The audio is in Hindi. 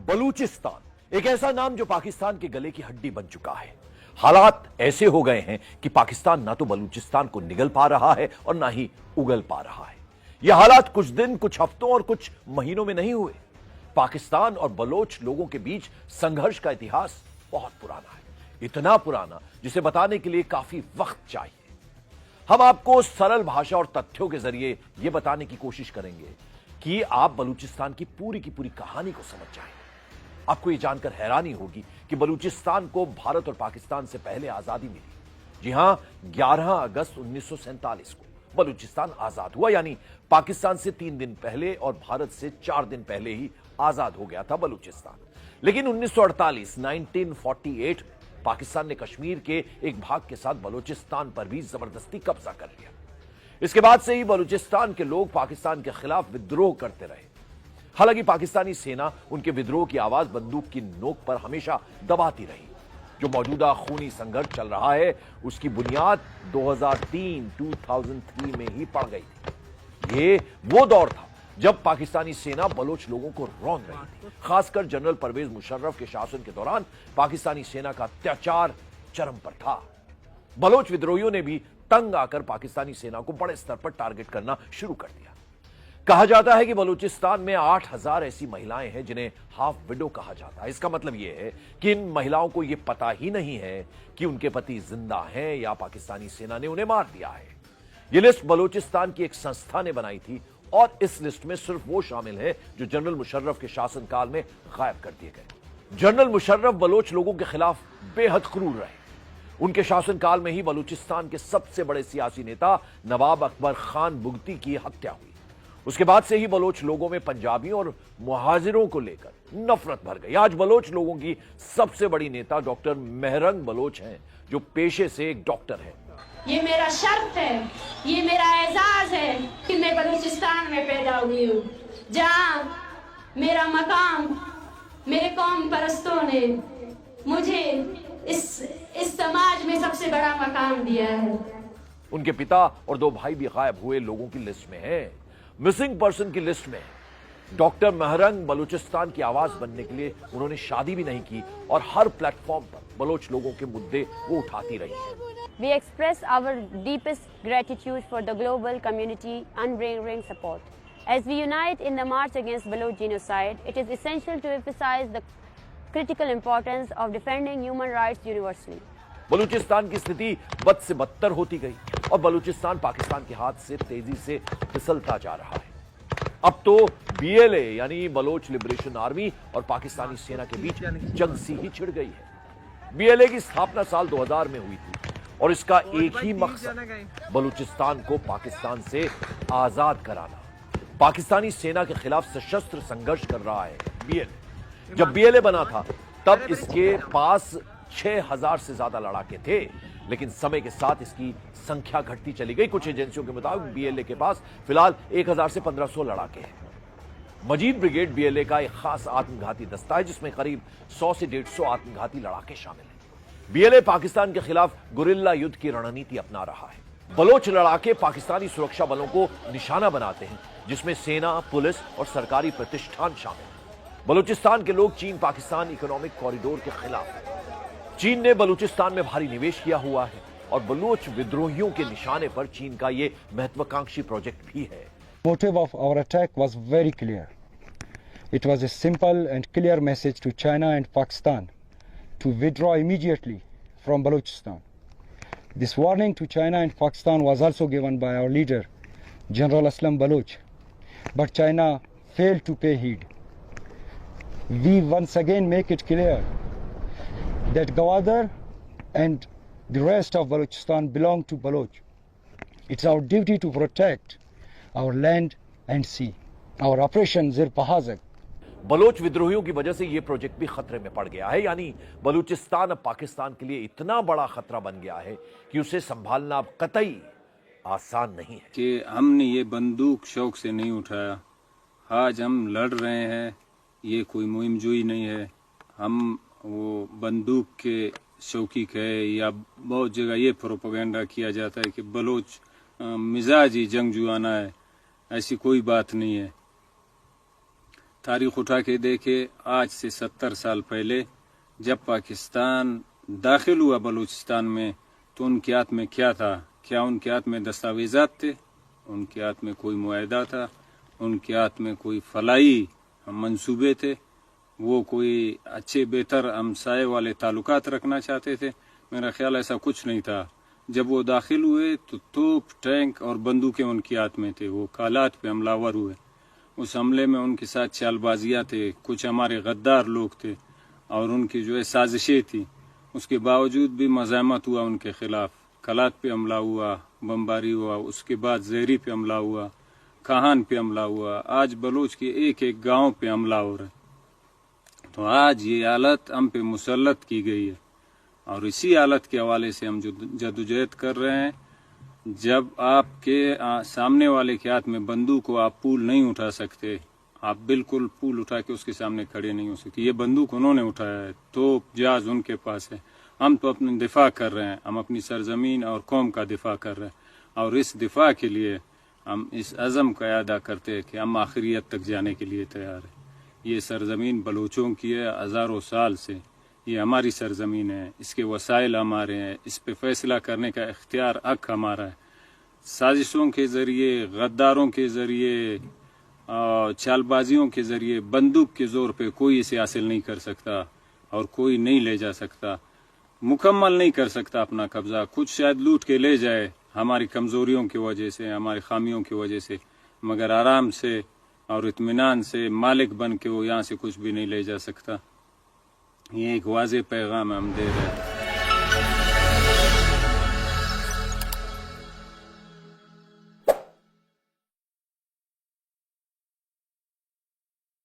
बलूचिस्तान एक ऐसा नाम जो पाकिस्तान के गले की हड्डी बन चुका है। हालात ऐसे हो गए हैं कि पाकिस्तान ना तो बलूचिस्तान को निगल पा रहा है और ना ही उगल पा रहा है। यह हालात कुछ दिन, कुछ हफ्तों और कुछ महीनों में नहीं हुए। पाकिस्तान और बलोच लोगों के बीच संघर्ष का इतिहास बहुत पुराना है, इतना पुराना जिसे बताने के लिए काफी वक्त चाहिए। हम आपको सरल भाषा और तथ्यों के जरिए यह बताने की कोशिश करेंगे कि आप बलूचिस्तान की पूरी कहानी को समझ जाएं। आपको यह जानकर हैरानी होगी कि बलूचिस्तान को भारत और पाकिस्तान से पहले आजादी मिली। जी हां, 11 अगस्त 1947 को बलूचिस्तान आजाद हुआ, यानी पाकिस्तान से 3 दिन पहले और भारत से 4 दिन पहले ही आजाद हो गया था बलूचिस्तान। लेकिन 1948 पाकिस्तान ने कश्मीर के एक भाग के साथ बलूचिस्तान पर भी जबरदस्ती कब्जा कर लिया। इसके बाद से ही बलूचिस्तान के लोग पाकिस्तान के खिलाफ विद्रोह करते रहे। हालांकि पाकिस्तानी सेना उनके विद्रोह की आवाज बंदूक की नोक पर हमेशा दबाती रही। जो मौजूदा खूनी संघर्ष चल रहा है उसकी बुनियाद 2003 में ही पड़ गई थी। ये वो दौर था जब पाकिस्तानी सेना बलोच लोगों को रौंद रही थी। खासकर जनरल परवेज मुशर्रफ के शासन के दौरान पाकिस्तानी सेना का अत्याचार चरम पर था। बलोच विद्रोहियों ने भी तंग आकर पाकिस्तानी सेना को बड़े स्तर पर टारगेट करना शुरू कर दिया। कहा जाता है कि बलूचिस्तान में 8000 ऐसी महिलाएं हैं जिन्हें हाफ विडो कहा जाता है। इसका मतलब यह है कि इन महिलाओं को यह पता ही नहीं है कि उनके पति जिंदा हैं या पाकिस्तानी सेना ने उन्हें मार दिया है। यह लिस्ट बलूचिस्तान की एक संस्था ने बनाई थी और इस लिस्ट में सिर्फ वो शामिल है जो जनरल मुशर्रफ के शासनकाल में गायब कर दिए गए। जनरल मुशर्रफ बलोच लोगों के खिलाफ बेहद क्रूर रहे। उनके शासनकाल में ही बलूचिस्तान के सबसे बड़े सियासी नेता नवाब अकबर खान बुगटी की हत्या हुई। उसके बाद से ही बलोच लोगों में पंजाबियों और मुहाजिरों को लेकर नफरत भर गई। आज बलोच लोगों की सबसे बड़ी नेता डॉक्टर मेहरंग बलोच हैं, जो पेशे से एक डॉक्टर हैं। ये मेरा शर्फ है, ये मेरा एजाज है कि मैं बलूचिस्तान में पैदा हुई हूँ, जहाँ मेरा मकाम मेरे कौम परस्तों ने मुझे इस समाज में सबसे बड़ा मकाम दिया है। उनके पिता और 2 भाई भी गायब हुए लोगों की लिस्ट में हैं। मिसिंग पर्सन की लिस्ट में डॉक्टर मेहरंग बलूचिस्तान की आवाज बनने के लिए उन्होंने शादी भी नहीं की और हर प्लेटफॉर्म पर बलोच लोगों के मुद्दे वो उठाती रही हैं। We express our deepest gratitude for the global community unwavering support. As we unite in the march against Baloch genocide, it is essential to emphasize the critical importance of defending human rights universally. Balochistan की स्थिति बद से बदतर होती गई और बलूचिस्तान पाकिस्तान के हाथ से तेजी से फिसलता जा रहा है। अब तो BLA यानी बलोच लिबरेशन आर्मी और पाकिस्तानी सेना के बीच जंग सी ही छिड़ गई है। BLA की स्थापना साल 2000 में हुई थी और इसका एक ही मकसद बलूचिस्तान को पाकिस्तान से आजाद कराना। पाकिस्तानी सेना के खिलाफ सशस्त्र संघर्ष कर रहा है BLA। जब BLA बना था तब इसके पास 6000 से ज्यादा लड़ाके थे, लेकिन समय के साथ इसकी संख्या घटती चली गई। कुछ एजेंसियों के मुताबिक BLA के पास फिलहाल 1000 से 1500 लड़ाके हैं। मजीद ब्रिगेड BLA का एक खास आत्मघाती दस्ता है जिसमें करीब 100 से 150 आत्मघाती लड़ाके शामिल हैं। BLA पाकिस्तान के खिलाफ गुरिल्ला युद्ध की रणनीति अपना रहा है। बलोच लड़ाके पाकिस्तानी सुरक्षा बलों को निशाना बनाते हैं, जिसमें सेना, पुलिस और सरकारी प्रतिष्ठान शामिल हैं। बलूचिस्तान के लोग चीन पाकिस्तान इकोनॉमिक कॉरिडोर के खिलाफ हैं। चीन ने बलूचिस्तान में भारी निवेश किया हुआ है और बलूच विद्रोहियों के निशाने पर चीन का यह महत्वाकांक्षी प्रोजेक्ट भी है। Motive of our attack was very clear. It was a simple and clear message to China and Pakistan to withdraw immediately from Balochistan. This warning to China and Pakistan was also given by our leader, General Aslam Baloch, but China failed to pay heed. We once again make it clear that Gwadar and the rest of Balochistan belong to Baloch. It's our duty to protect our land and sea. Our operation Zir Pahazak. Baloch विद्रोहियों की वजह से यह प्रोजेक्ट भी खतरे में पड़ गया है, यानी बलूचिस्तान अब पाकिस्तान के लिए इतना बड़ा खतरा बन गया है कि उसे संभालना अब कतई आसान नहीं है। कि हमने ये बंदूक शौक से नहीं उठाया, आज हम लड़ रहे हैं, ये कोई मुहिमजोई नहीं है। हम वो बंदूक के शौकीक है या बहुत जगह ये प्रोपेगेंडा किया जाता है कि बलोच मिजाज ही जंगजुआना है, ऐसी कोई बात नहीं है। तारीख उठा के देखे, आज से 70 साल पहले जब पाकिस्तान दाखिल हुआ बलूचिस्तान में तो उनके हाथ में क्या था? क्या उनके हाथ में दस्तावेजात थे? उनके हाथ में कोई मुआहदा था? उनके हाथ में कोई फलाई मंसूबे थे? वो कोई अच्छे बेहतर हमसाए वाले ताल्लुकात रखना चाहते थे? मेरा ख्याल ऐसा कुछ नहीं था। जब वो दाखिल हुए तो तोप, टैंक और बंदूकें उनके हाथ में थे। वो कालात पे हमलावर हुए। उस हमले में उनके साथ चालबाजियाँ थे, कुछ हमारे गद्दार लोग थे और उनकी जो है साजिशें थी। उसके बावजूद भी मज़ामत हुआ उनके खिलाफ। कलात पे हमला हुआ, बमबारी हुआ, उसके बाद ज़ेहरी पे हमला हुआ, काहान पे हमला हुआ। आज बलूच के एक एक गांव पे हमला हो रहा है। तो आज ये हालत हम पे मुसल्लत की गई है और इसी हालत के हवाले से हम जो जदोजहद कर रहे हैं। जब आपके सामने वाले के हाथ में बंदूक को आप पूल नहीं उठा सकते, आप बिल्कुल पूल उठा के उसके सामने खड़े नहीं हो सकते। ये बंदूक उन्होंने उठाया है, तो जहाज उनके पास है। हम तो अपने दिफा कर रहे हैं, हम अपनी सरजमीन और कौम का दिफा कर रहे हैं और इस दिफा के लिए हम इस अज़म का अदा करते हैं कि हम आखिरियत तक जाने के लिए तैयार हैं। ये सरजमीन बलूचों की है, हज़ारों साल से ये हमारी सरजमीन है, इसके वसाइल हमारे हैं, इस पे फैसला करने का इख्तियार हक हमारा है। साजिशों के ज़रिए, गद्दारों के ज़रिए, चालबाजियों के ज़रिए, बंदूक के ज़ोर पे कोई इसे हासिल नहीं कर सकता और कोई नहीं ले जा सकता, मुकम्मल नहीं कर सकता अपना कब्ज़ा। कुछ शायद लूट के ले जाए हमारी कमज़ोरियों की वजह से, हमारी खामियों की वजह से, मगर आराम से और इत्मीनान से मालिक बन के वो यहाँ से कुछ भी नहीं ले जा सकता। ये एक वाज़ेह पैगाम हम दे रहे हैं।